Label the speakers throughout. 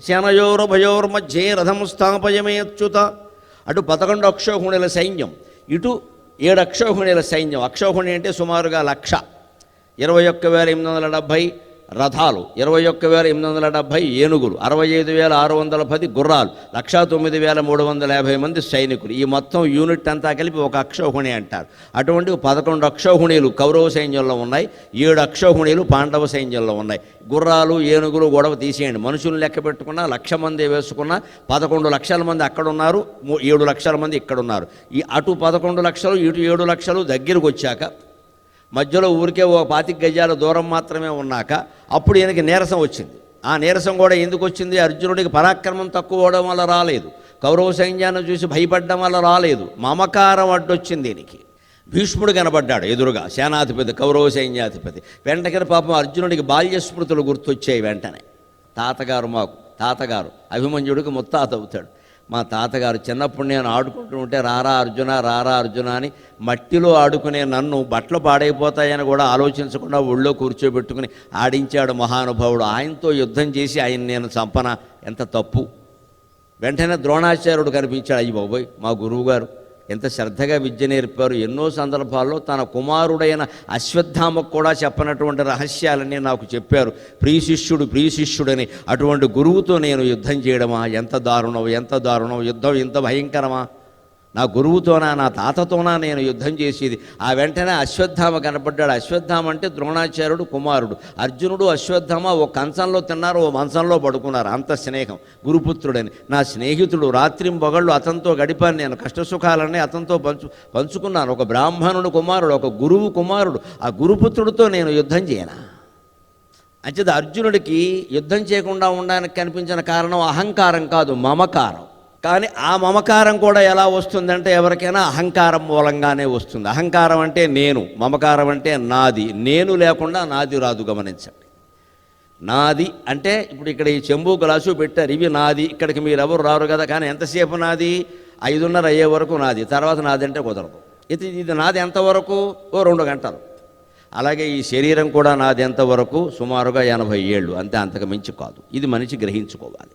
Speaker 1: సేనయోరుభయోర్మధ్యే రథం స్థాపయమేచ్యుత. అటు 11 అక్షౌహిణుల సైన్యం, ఇటు 7 అక్షౌహిణుల సైన్యం. అక్షౌహిణి అంటే సుమారుగా 1,00,000. 21,870 రథాలు, 21,870 ఏనుగులు, 65,610 గుర్రాలు, 1,09,350 మంది సైనికులు. ఈ మొత్తం యూనిట్ అంతా కలిపి ఒక అక్షౌహిణి అంటారు. అటువంటి 11 అక్షౌహిణీలు కౌరవ సైన్యంలో ఉన్నాయి, 7 అక్షౌహిణీలు పాండవ సైన్యంలో ఉన్నాయి. గుర్రాలు ఏనుగులు గొడవ తీసేయండి, మనుషులు లెక్క పెట్టుకున్నా 1,00,000 మంది వేసుకున్నా 11 లక్షల మంది అక్కడ ఉన్నారు, 7 లక్షల మంది ఇక్కడ ఉన్నారు. ఈ అటు 11 లక్షలు ఇటు 7 లక్షలు దగ్గరకు వచ్చాక మధ్యలో ఊరికే ఓ 25 గజాల దూరం మాత్రమే ఉన్నాక అప్పుడు ఈయనకి నీరసం వచ్చింది. ఆ నీరసం కూడా ఎందుకు వచ్చింది? అర్జునుడికి పరాక్రమం తక్కువ అవడం వల్ల రాలేదు, కౌరవ సైన్యాన్ని చూసి భయపడడం వల్ల రాలేదు, మమకారం అడ్డొచ్చింది దీనికి. భీష్ముడు కనబడ్డాడు ఎదురుగా, సేనాధిపతి, కౌరవ సైన్యాధిపతి. వెంటనే పాపం అర్జునుడికి బాల్యస్మృతులు గుర్తొచ్చాయి. వెంటనే తాతగారు అభిమన్యుడికి ముత్తాత అవుతాడు. మా తాతగారు చిన్నప్పుడు నేను ఆడుకుంటూ ఉంటే రారా అర్జున అని మట్టిలో ఆడుకునే నన్ను బట్టలు పాడైపోతాయని కూడా ఆలోచించకుండా ఒళ్ళో కూర్చోబెట్టుకుని ఆడించాడు మహానుభావుడు. ఆయనతో యుద్ధం చేసి ఆయన నేను చంపన, ఎంత తప్పు. వెంటనే ద్రోణాచార్యుడు కనిపించాడు. అయ్యి బాబోయ్, మా గురువుగారు ఎంత శ్రద్ధగా విద్య నేర్పారు. ఎన్నో సందర్భాల్లో తన కుమారుడైన అశ్వత్థామకు కూడా చెప్పనటువంటి రహస్యాలన్నీ నాకు చెప్పారు. ప్రియశిష్యుడని అటువంటి గురువుతో నేను యుద్ధం చేయడమా? ఎంత దారుణం! యుద్ధం ఇంత భయంకరమా? నా గురువుతోనా, నా తాతతోనా నేను యుద్ధం చేసేది? ఆ వెంటనే అశ్వత్థామ కనపడ్డాడు. అశ్వత్థామ అంటే ద్రోణాచార్యుడు కుమారుడు. అర్జునుడు అశ్వత్థామ ఓ కంచంలో తిన్నారు, ఓ మంచంలో పడుకున్నారు. అంత స్నేహం, గురుపుత్రుడని. నా స్నేహితుడు, రాత్రింబగళ్ళు అతనితో గడిపాను నేను, కష్టసుఖాలన్నీ అతనితో పంచుకున్నాను. ఒక బ్రాహ్మణుడు కుమారుడు, ఒక గురువు కుమారుడు, ఆ గురుపుత్రుడితో నేను యుద్ధం చేయనా? అంచేత అర్జునుడికి యుద్ధం చేయకుండా ఉండడానికి కనిపించిన కారణం అహంకారం కాదు, మమకారం. కానీ ఆ మమకారం కూడా ఎలా వస్తుందంటే ఎవరికైనా అహంకారం మూలంగానే వస్తుంది. అహంకారం అంటే నేను, మమకారం అంటే నాది. నేను లేకుండా నాది రాదు, గమనించండి. నాది అంటే ఇప్పుడు ఇక్కడ ఈ చెంబు గ్లాసు పెట్టారు, ఇవి నాది, ఇక్కడికి మీరు ఎవరు రారు కదా. కానీ ఎంతసేపు నాది? 5:30 అయ్యే వరకు నాది, తర్వాత నాది అంటే కుదరదు. ఇది నాది ఎంతవరకు? ఓ 2 గంటలు. అలాగే ఈ శరీరం కూడా నాది ఎంతవరకు? సుమారుగా 80 ఏళ్ళు, అంతే, అంతకు మించి కాదు. ఇది మనిషి గ్రహించుకోవాలి.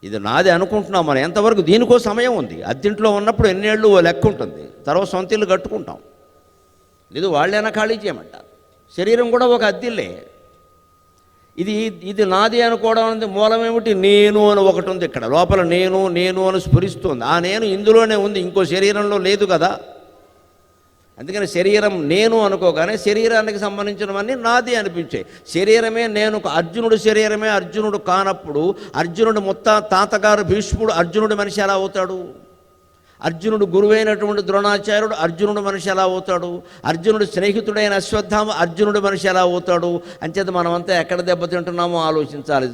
Speaker 1: ఇది నాది అనుకుంటున్నాం మనం ఎంతవరకు? దీనికో సమయం ఉంది. అద్దెంట్లో ఉన్నప్పుడు ఎన్నేళ్ళు ఓ లెక్క ఉంటుంది, తర్వాత సొంత ఇల్లు కట్టుకుంటాం, లేదు వాళ్ళైనా ఖాళీ చేయమంటారు. శరీరం కూడా ఒక అద్దెల్లే. ఇది నాది అనుకోవడం అనేది మూలం ఏమిటి? నేను అని ఒకటి ఉంది ఇక్కడ లోపల, నేను అని స్ఫురిస్తుంది. ఆ నేను ఇందులోనే ఉంది, ఇంకో శరీరంలో లేదు కదా. అందుకని శరీరం నేను అనుకోగానే శరీరానికి సంబంధించినవన్నీ నాది అనిపించాయి. శరీరమే నేను, అర్జునుడు శరీరమే అర్జునుడు కానప్పుడు అర్జునుడు తాతగారు భీష్ముడు అర్జునుడు మనిషి ఎలా అవుతాడు? అర్జునుడు గురువైనటువంటి ద్రోణాచార్యుడు అర్జునుడు మనిషి ఎలా అవుతాడు? అర్జునుడు స్నేహితుడైన అశ్వత్థామ అర్జునుడు మనిషి ఎలా అవుతాడు? అంచేత మనమంతా ఎక్కడ దెబ్బతింటున్నామో ఆలోచించాలి.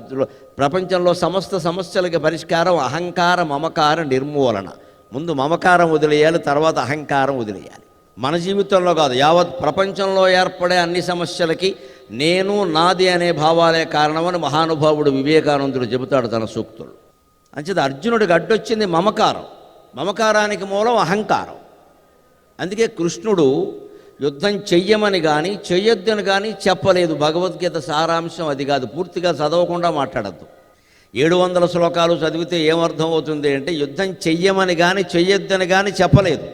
Speaker 1: ప్రపంచంలో సమస్త సమస్యలకి పరిష్కారం అహంకార మమకార నిర్మూలన. ముందు మమకారం వదిలేయాలి, తర్వాత అహంకారం వదిలేయాలి. మన జీవితంలో కాదు, యావత్ ప్రపంచంలో ఏర్పడే అన్ని సమస్యలకి నేను, నాది అనే భావాలే కారణమని మహానుభావుడు వివేకానందుడు చెబుతాడు తన సూక్తులు. అంచేత అర్జునుడికి అడ్డొచ్చింది మమకారం, మమకారానికి మూలం అహంకారం. అందుకే కృష్ణుడు యుద్ధం చెయ్యమని కానీ చెయ్యొద్దని కానీ చెప్పలేదు. భగవద్గీత సారాంశం అది కాదు. పూర్తిగా చదవకుండా మాట్లాడద్దు. 700 శ్లోకాలు చదివితే ఏమర్థం అవుతుంది అంటే యుద్ధం చెయ్యమని కానీ చెయ్యొద్దని కానీ చెప్పలేదు.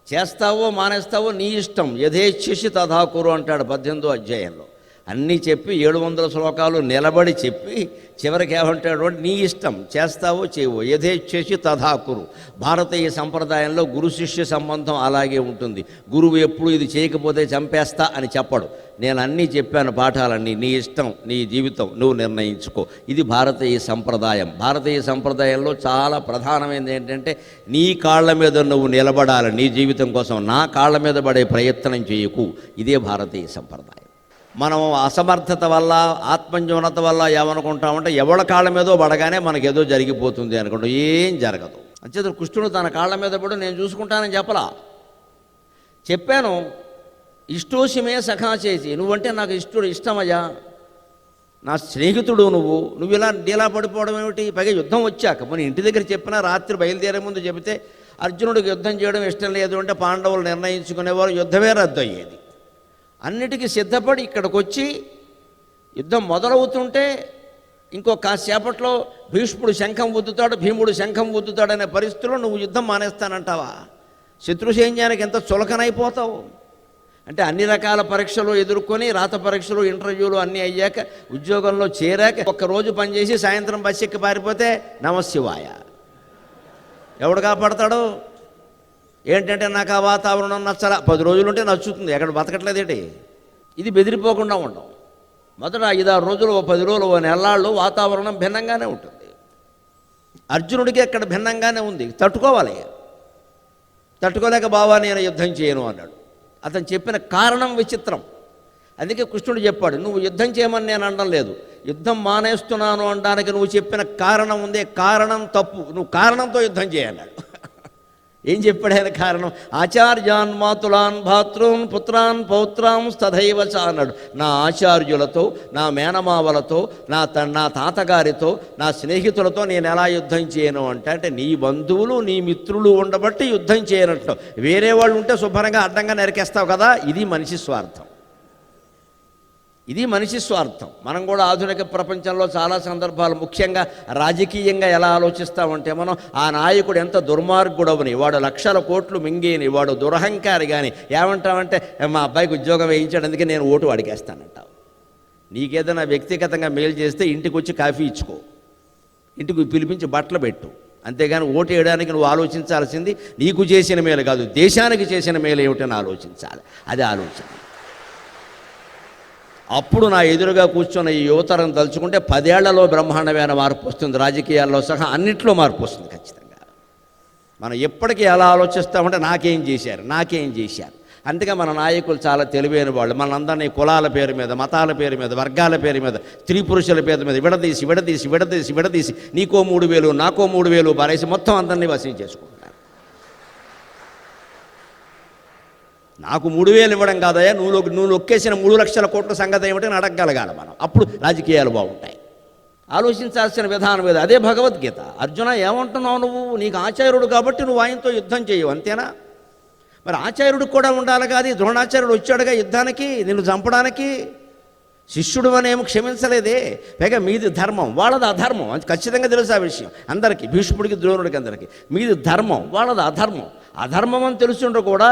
Speaker 1: చేస్తావో మానేస్తావో నీ ఇష్టం, యథేచ్ఛసి తథాకురు అంటాడు 18వ అధ్యాయంలో. అన్నీ చెప్పి 700 శ్లోకాలు నిలబడి చెప్పి చివరికి ఏమంటాడు అంటే నీ ఇష్టం, చేస్తావో చేయవో, యథేచ్ఛసి తథాకురు. భారతీయ సంప్రదాయంలో గురు శిష్య సంబంధం అలాగే ఉంటుంది. గురువు ఎప్పుడు ఇది చేయకపోతే చంపేస్తా అని చెప్పడు. నేను అన్నీ చెప్పాను పాఠాలన్నీ, నీ ఇష్టం, నీ జీవితం నువ్వు నిర్ణయించుకో. ఇది భారతీయ సంప్రదాయం. భారతీయ సంప్రదాయంలో చాలా ప్రధానమైనది ఏంటంటే నీ కాళ్ళ మీద నువ్వు నిలబడాలి నీ జీవితం కోసం, నా కాళ్ళ మీద పడే ప్రయత్నం చేయకు. ఇదే భారతీయ సంప్రదాయం. మనం అసమర్థత వల్ల, ఆత్మన్యూనత వల్ల ఏమనుకుంటామంటే ఎవడ కాళ్ళ మీదో పడగానే మనకేదో జరిగిపోతుంది అనుకుంటాం. ఏం జరగదు. అంచేత కృష్ణుడు తన కాళ్ళ మీద పడి నేను చూసుకుంటానని చెప్పాను. ఇష్టోషిమే సఖా చేసి, నువ్వంటే నాకు ఇష్టమయ్యా, నా స్నేహితుడు నువ్వు ఇలా పడిపోవడం ఏమిటి? పైగా యుద్ధం వచ్చాక మన ఇంటి దగ్గర చెప్పినా, రాత్రి బయలుదేరే ముందు చెబితే అర్జునుడికి యుద్ధం చేయడం ఇష్టం లేదు అంటే పాండవులు నిర్ణయించుకునేవారు, యుద్ధమే రద్దు అయ్యేది. అన్నిటికీ సిద్ధపడి ఇక్కడికి వచ్చి యుద్ధం మొదలవుతుంటే ఇంకో కాసేపట్లో భీష్ముడు శంఖం ఊదుతాడు, భీముడు శంఖం ఊదుతాడు అనే పరిస్థితుల్లో నువ్వు యుద్ధం మానేస్తానంటావా? శత్రు సైన్యానికి ఎంత చులకనైపోతావు అంటే అన్ని రకాల పరీక్షలు ఎదుర్కొని, రాత పరీక్షలు, ఇంటర్వ్యూలు అన్నీ అయ్యాక, ఉద్యోగంలో చేరాక, ఒక్కరోజు పనిచేసి సాయంత్రం బస్సు ఎక్కి పారిపోతే నమశివాయ. ఎవడు కాపాడతాడు? ఏంటంటే నాకు ఆ వాతావరణం నచ్చలా. 10 రోజులుంటే నచ్చుతుంది, ఎక్కడ బతకట్లేదేంటి? ఇది బెదిరిపోకుండా ఉండడం. మొదట 5-6 రోజులు, 10 రోజులు, నెలలాళ్ళు వాతావరణం భిన్నంగానే ఉంటుంది. అర్జునుడికి అక్కడ భిన్నంగానే ఉంది. తట్టుకోవాలి. తట్టుకోలేక బావా నేను యుద్ధం చేయను అన్నాడు. అతను చెప్పిన కారణం విచిత్రం. అందుకే కృష్ణుడు చెప్పాడు, నువ్వు యుద్ధం చేయమని నేను అనడం లేదు, యుద్ధం మానేస్తున్నాను అనడానికి నువ్వు చెప్పిన కారణం ఉందే, కారణం తప్పు, నువ్వు కారణంతో యుద్ధం చేయన్నాడు. ఏం చెప్పాడు ఆయన కారణం? ఆచార్యాన్ మాతులాన్ భాతృన్ పుత్రాన్ పౌత్రాం తథైవ చ అన్నాడు. నా ఆచార్యులతో, నా మేనమావలతో, నా తాతగారితో, నా స్నేహితులతో నేను ఎలా యుద్ధం చేయను అంటే నీ బంధువులు, నీ మిత్రులు ఉండబట్టి యుద్ధం చేయనట్టు. వేరే వాళ్ళు ఉంటే శుభ్రంగా అడ్డంగా నరికేస్తావు కదా. ఇది మనిషి స్వార్థం. ఇది మనిషి స్వార్థం. మనం కూడా ఆధునిక ప్రపంచంలో చాలా సందర్భాలు, ముఖ్యంగా రాజకీయంగా ఎలా ఆలోచిస్తామంటే, మనం ఆ నాయకుడు ఎంత దుర్మార్గుడవని, వాడు లక్షల కోట్లు మింగేని, వాడు దురహంకారి కానీ ఏమంటామంటే మా అబ్బాయికి ఉద్యోగం వేయించాడు అందుకే నేను ఓటు అడిగేస్తానంటావు. నీకేదైనా వ్యక్తిగతంగా మేలు చేస్తే ఇంటికి వచ్చి కాఫీ ఇచ్చుకో, ఇంటికి పిలిపించి బట్టలు పెట్టు. అంతేగాని ఓటు వేయడానికి నువ్వు ఆలోచించాల్సింది నీకు చేసిన మేలు కాదు, దేశానికి చేసిన మేలు ఏమిటని ఆలోచించాలి. అది ఆలోచన. అప్పుడు నా ఎదురుగా కూర్చున్న ఈ యువతరం తలుచుకుంటే 10 ఏళ్లలో బ్రహ్మాండమైన మార్పు వస్తుంది. రాజకీయాల్లో సహా అన్నింటిలో మార్పు వస్తుంది ఖచ్చితంగా. మనం ఎప్పటికీ ఎలా ఆలోచిస్తామంటే నాకేం చేశారు. అందుకే మన నాయకులు చాలా తెలివైన వాళ్ళు. మనందరినీ కులాల పేరు మీద, మతాల పేరు మీద, వర్గాల పేరు మీద, స్త్రీ పురుషుల పేరు మీద విడదీసి నీకో 3000 నాకో 3000 పారేసి మొత్తం అందరినీ వసూలు చేసుకుంటున్నారు. నాకు 3000 ఇవ్వడం కాదయా, నువ్వు నొక్కేసిన 3 లక్షల కోట్ల సంగతి ఏమిటని అడగగలగాలి మనం. అప్పుడు రాజకీయాలు బాగుంటాయి. ఆలోచించాల్సిన విధానం మీద. అదే భగవద్గీత. అర్జున ఏమంటున్నావు నువ్వు? నీకు ఆచార్యుడు కాబట్టి నువ్వు ఆయనతో యుద్ధం చేయవు, అంతేనా? మరి ఆచార్యుడికి కూడా ఉండాలి కాదు. ద్రోణాచార్యుడు వచ్చాడుగా యుద్ధానికి నిన్ను చంపడానికి. శిష్యుడు అనేమో క్షమించలేదే. పైగా మీది ధర్మం, వాళ్ళది అధర్మం. అది ఖచ్చితంగా తెలుసు ఆ విషయం అందరికీ, భీష్ముడికి ద్రోణుడికి అందరికీ. మీది ధర్మం, వాళ్ళది అధర్మం. అధర్మం అని తెలుసుండ్రు కూడా,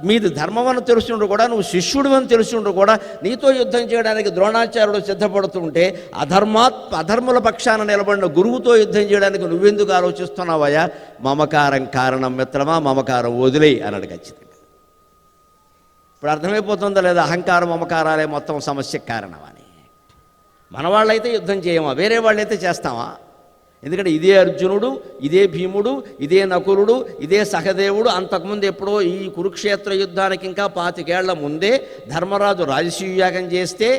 Speaker 1: మీది ధర్మం అని తెలుసుండ్రు కూడా, నువ్వు శిష్యుడు అని తెలుసుండ్రు కూడా నీతో యుద్ధం చేయడానికి ద్రోణాచార్యుడు సిద్ధపడుతుంటే అధర్ముల పక్షాన నిలబడిన గురువుతో యుద్ధం చేయడానికి నువ్వెందుకు ఆలోచిస్తున్నావయ్యా? మమకారం కారణం మిత్రమా, మమకారం వదిలేయి అన్నాడు ఖచ్చితంగా. ఇప్పుడు అర్థమైపోతుందా లేదా? అహంకారం మమకారాలే మొత్తం సమస్యకు కారణమని. మన వాళ్ళైతే యుద్ధం చేయమా, వేరే వాళ్ళైతే చేస్తామా? ఎందుకంటే ఇదే అర్జునుడు, ఇదే భీముడు, ఇదే నకులుడు, ఇదే సహదేవుడు. అంతకుముందు ఎప్పుడో ఈ కురుక్షేత్ర యుద్ధానికి ఇంకా 25 ఏళ్ల ముందే ధర్మరాజు రాజసూయాగం చేస్తే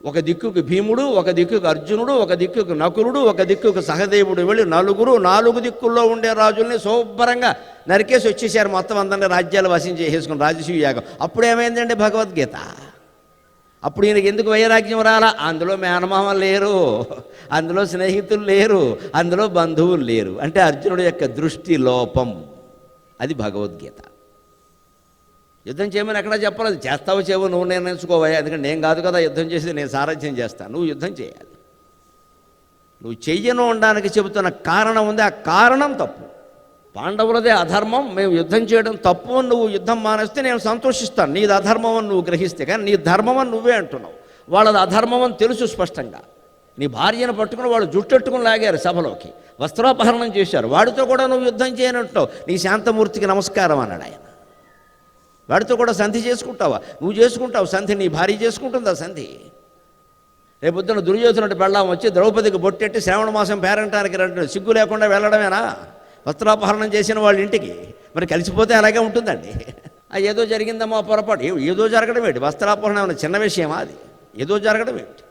Speaker 1: ఒక దిక్కుకు భీముడు, ఒక దిక్కుకు అర్జునుడు, ఒక దిక్కుకు నకులుడు, ఒక దిక్కుకు సహదేవుడు వెళ్ళి 4 దిక్కుల్లో ఉండే రాజుల్ని శుభ్రంగా నరికేసి వచ్చేసారు. మొత్తం అందరినీ రాజ్యాలు వశం చేసేసుకుని రాజసూయాగం. అప్పుడు ఏమైందండి భగవద్గీత? అప్పుడు ఈయనకి ఎందుకు వైరాగ్యం రాలా? అందులో మేనమామ లేరు, అందులో స్నేహితులు లేరు, అందులో బంధువులు లేరు. అంటే అర్జునుడి యొక్క దృష్టి లోపం. అది భగవద్గీత. యుద్ధం చేయమని ఎక్కడా చెప్పలేదు. చేస్తావో చేయవో నువ్వు నిర్ణయించుకోవా. ఎందుకంటే నేను కాదు కదా యుద్ధం చేసి, నేను సారథ్యం చేస్తాను. నువ్వు యుద్ధం చేయాలి. నువ్వు చెయ్యను అనడానికి చెబుతున్న కారణం ఉంది, ఆ కారణం తప్పు. పాండవులదే అధర్మం, మేము యుద్ధం చేయడం తప్పు అని నువ్వు యుద్ధం మానేస్తే నేను సంతోషిస్తాను, నీది అధర్మం అని నువ్వు గ్రహిస్తే. కానీ నీ ధర్మం అని నువ్వే అంటున్నావు, వాళ్ళది అధర్మం అని తెలుసు స్పష్టంగా. నీ భార్యను పట్టుకుని వాళ్ళు జుట్టెట్టుకుని లాగారు సభలోకి, వస్త్రాపహరణం చేశారు. వాడితో కూడా నువ్వు యుద్ధం చేయనంటావు. నీ శాంతమూర్తికి నమస్కారం అన్నాడు ఆయన. వాడితో కూడా సంధి చేసుకుంటావా? నువ్వు చేసుకుంటావు సంధి, నీ భార్య చేసుకుంటుందా సంధి? రేపొద్దున దుర్యోధనుడి పెళ్ళాం వచ్చి ద్రౌపదికి బొట్టెట్టి శ్రావణ మాసం పేరంటానికి రండి, సిగ్గు లేకుండా వెళ్ళడమేనా వస్త్రాపహరణం చేసిన వాళ్ళ ఇంటికి? మరి కలిసిపోతే అలాగే ఉంటుందండి. ఏదో జరిగిందమ్మా పొరపాటు. ఏదో జరగడం ఏంటి? వస్త్రాపహరణం ఏమైనా చిన్న విషయమా? అది ఏదో జరగడం ఏంటి?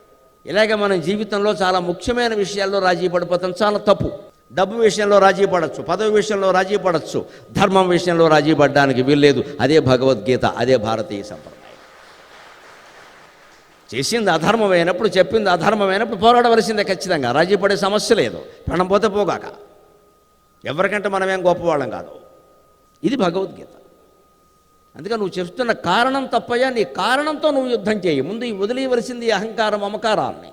Speaker 1: ఇలాగే మనం జీవితంలో చాలా ముఖ్యమైన విషయాల్లో రాజీ పడిపోతాం, చాలా తప్పు. డబ్బు విషయంలో రాజీ పడవచ్చు, పదవి విషయంలో రాజీ పడవచ్చు, ధర్మం విషయంలో రాజీ పడడానికి వీల్లేదు. అదే భగవద్గీత, అదే భారతీయ సంప్రదాయం. చేసింది అధర్మమైనప్పుడు, చెప్పింది అధర్మమైనప్పుడు పోరాడవలసిందే ఖచ్చితంగా. రాజీ పడే సమస్య లేదు. ప్రాణం పోతే పోగాక. ఎవరికంటే మనమేం గొప్పవాళ్ళం కాదు. ఇది భగవద్గీత. అందుకని నువ్వు చెప్తున్న కారణం తప్పయ్యా, నీ కారణంతో నువ్వు యుద్ధం చేయి. ముందు ఈ వదిలేయవలసింది అహంకారం మమకారాలని.